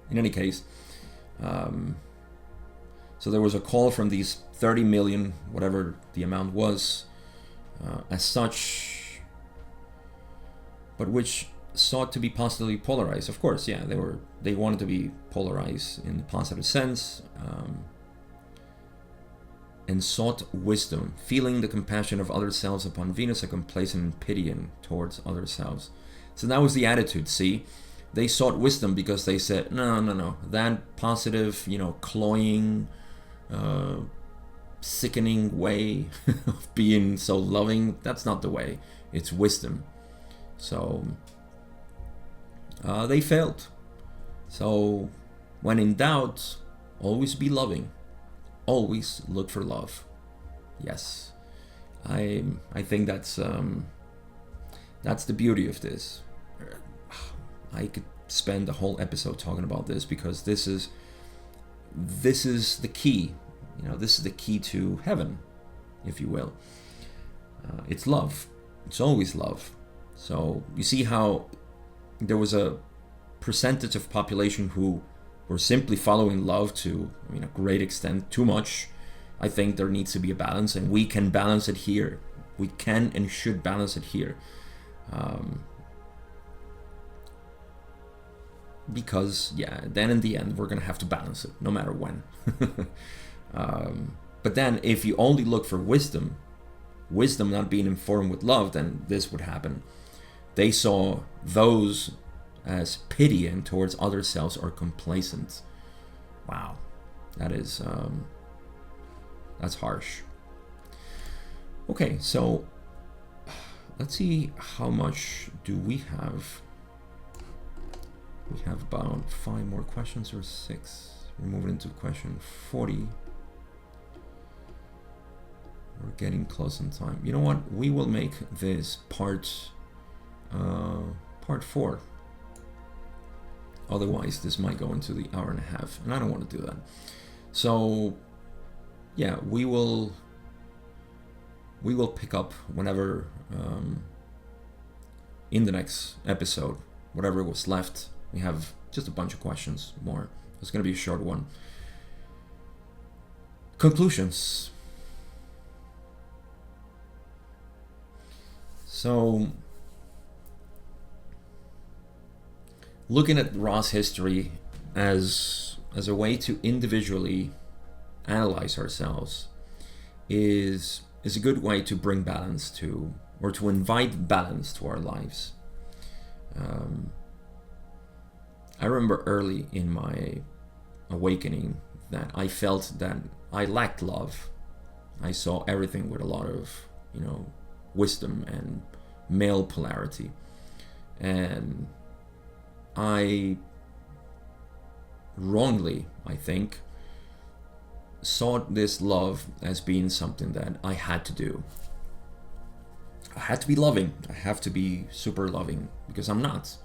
S1: In any case, so there was a call from these 30 million, whatever the amount was, as such, but which sought to be positively polarized. Of course, yeah, they wanted to be polarized in the positive sense, and sought wisdom, feeling the compassion of other selves upon Venus, a complacent and pitying towards other selves. So that was the attitude, see? They sought wisdom because they said, no, that positive, cloying, sickening way of being so loving, that's not the way. It's wisdom. So they failed. So when in doubt, always be loving. Always look for love. Yes, I think that's the beauty of this. I could spend a whole episode talking about this because this is the key. This is the key to heaven, if you will. It's love. It's always love. So you see how there was a percentage of population who were simply following love to, a great extent, too much. I think there needs to be a balance, and we can balance it here. We can and should balance it here. Because, then in the end, we're going to have to balance it, no matter when. But then, if you only look for wisdom not being informed with love, then this would happen. They saw those as pitying towards other selves or complacent. Wow, that is that's harsh. Okay, so let's see how much do we have. We have about 5 more questions or 6. We're moving into question 40. We're getting close in time. You know what? We will make this part 4. Otherwise, this might go into the hour and a half, and I don't want to do that. So, yeah, we will pick up whenever in the next episode, whatever was left. We have just a bunch of questions more. It's going to be a short one. Conclusions. So, looking at Ra's history as a way to individually analyze ourselves is a good way to bring balance to, or to invite balance to our lives. I remember early in my awakening that I felt that I lacked love. I saw everything with a lot of, wisdom and male polarity. And I wrongly, I think, saw this love as being something that I had to do. I had to be loving. I have to be super loving because I'm not.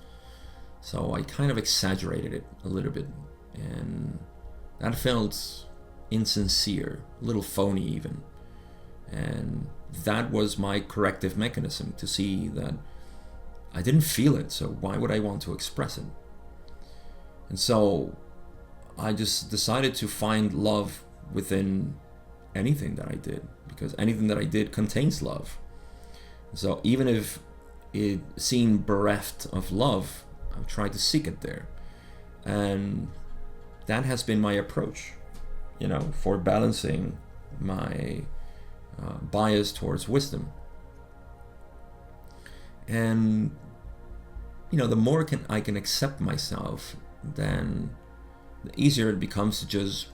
S1: So I kind of exaggerated it a little bit, and that felt insincere, a little phony even. And that was my corrective mechanism to see that I didn't feel it, so why would I want to express it? And so I just decided to find love within anything that I did, because anything that I did contains love. So even if it seemed bereft of love, I've tried to seek it there. And that has been my approach, for balancing my bias towards wisdom. And, the more I can accept myself, then the easier it becomes to just,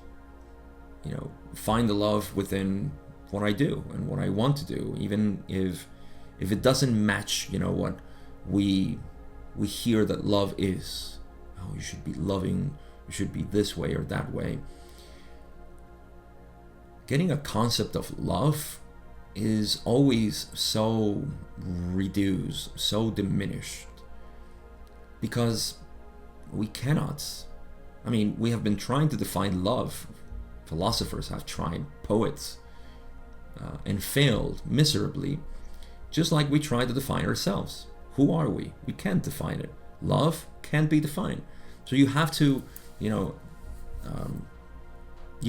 S1: find the love within what I do and what I want to do, even if it doesn't match, what we we hear that love is, oh, you should be loving, you should be this way or that way. Getting a concept of love is always so reduced, so diminished, because we cannot. I mean, we have been trying to define love. Philosophers have tried, poets, and failed miserably, just like we try to define ourselves. Who are we? We can't define it. Love can't be defined. So you have to, you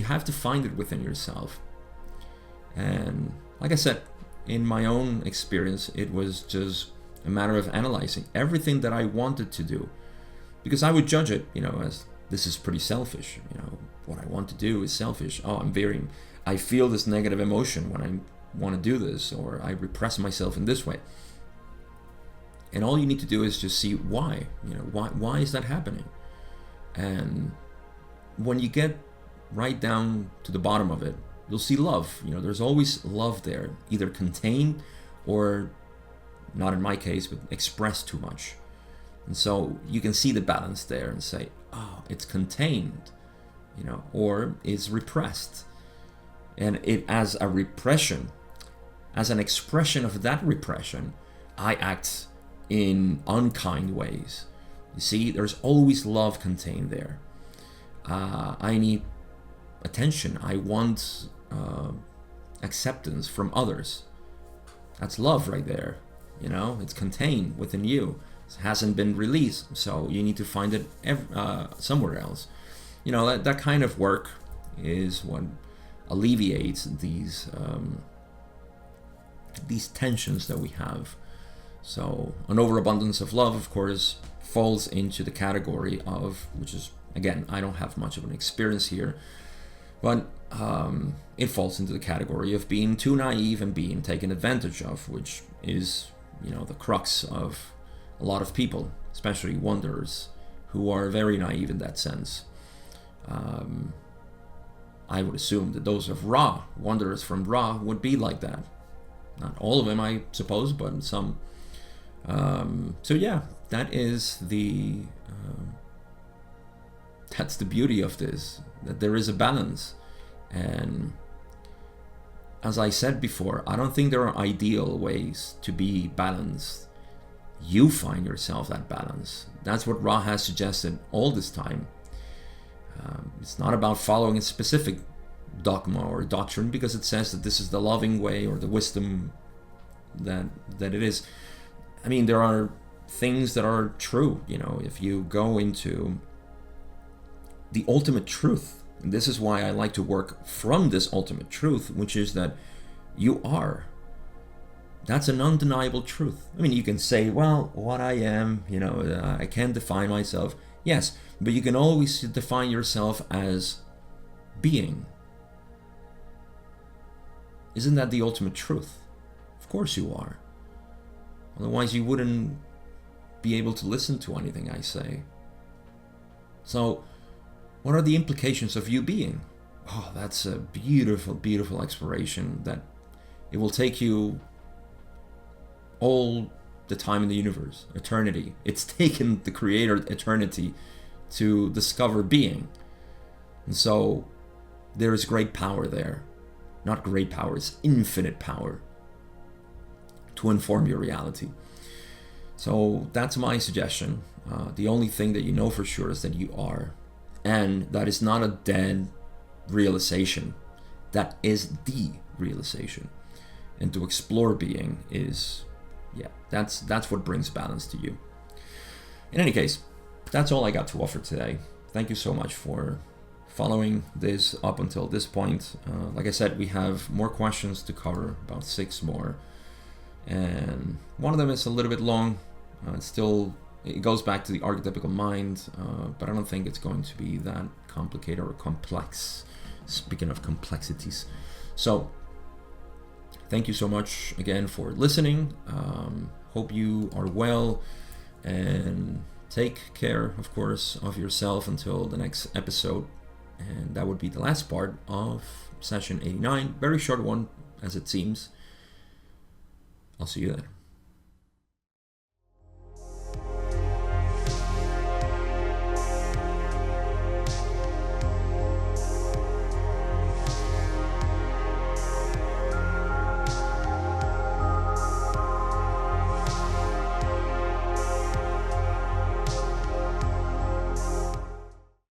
S1: have to find it within yourself. And like I said, in my own experience, it was just a matter of analyzing everything that I wanted to do, because I would judge it, as this is pretty selfish. What I want to do is selfish. Oh, I feel this negative emotion when I want to do this, or I repress myself in this way. And all you need to do is just see why. Why is that happening? And when you get right down to the bottom of it, you'll see love. There's always love there, either contained or, not in my case, but expressed too much. And so you can see the balance there and say, oh, it's contained, or it's repressed. And it, as a repression, as an expression of that repression, I act in unkind ways. You see, there's always love contained there. I need attention. I want acceptance from others. That's love right there. It's contained within you. It hasn't been released, so you need to find it somewhere else. That kind of work is what alleviates these tensions that we have. So an overabundance of love, of course, falls into the category of, which is, again, I don't have much of an experience here, but it falls into the category of being too naive and being taken advantage of, which is, the crux of a lot of people, especially wanderers, who are very naive in that sense. I would assume that those of Ra, wanderers from Ra, would be like that. Not all of them, I suppose, but some. So yeah, that is that's the beauty of this, that there is a balance. And as I said before, I don't think there are ideal ways to be balanced. You find yourself that balance. That's what Ra has suggested all this time. It's not about following a specific dogma or doctrine, because it says that this is the loving way or the wisdom that it is. I mean, there are things that are true. If you go into the ultimate truth, and this is why I like to work from this ultimate truth, which is that you are. That's an undeniable truth. I mean, you can say, well, what I am, I can't define myself. Yes, but you can always define yourself as being. Isn't that the ultimate truth? Of course you are. Otherwise you wouldn't be able to listen to anything I say. So, what are the implications of you being? Oh, that's a beautiful, beautiful exploration that it will take you all the time in the universe, eternity. It's taken the Creator eternity to discover being. And so there is great power there. Not great power, it's infinite power to inform your reality. So that's my suggestion. The only thing that you know for sure is that you are. And that is not a dead realization. That is the realization. And to explore being is, that's what brings balance to you. In any case, that's all I got to offer today. Thank you so much for following this up until this point. Like I said, we have more questions to cover, about 6 more. And one of them is a little bit long. It goes back to the archetypical mind, but I don't think it's going to be that complicated or complex. Speaking of complexities. So, thank you so much again for listening. Hope you are well, and take care, of course, of yourself until the next episode. And that would be the last part of session 89. Very short one, as it seems. I'll see you then.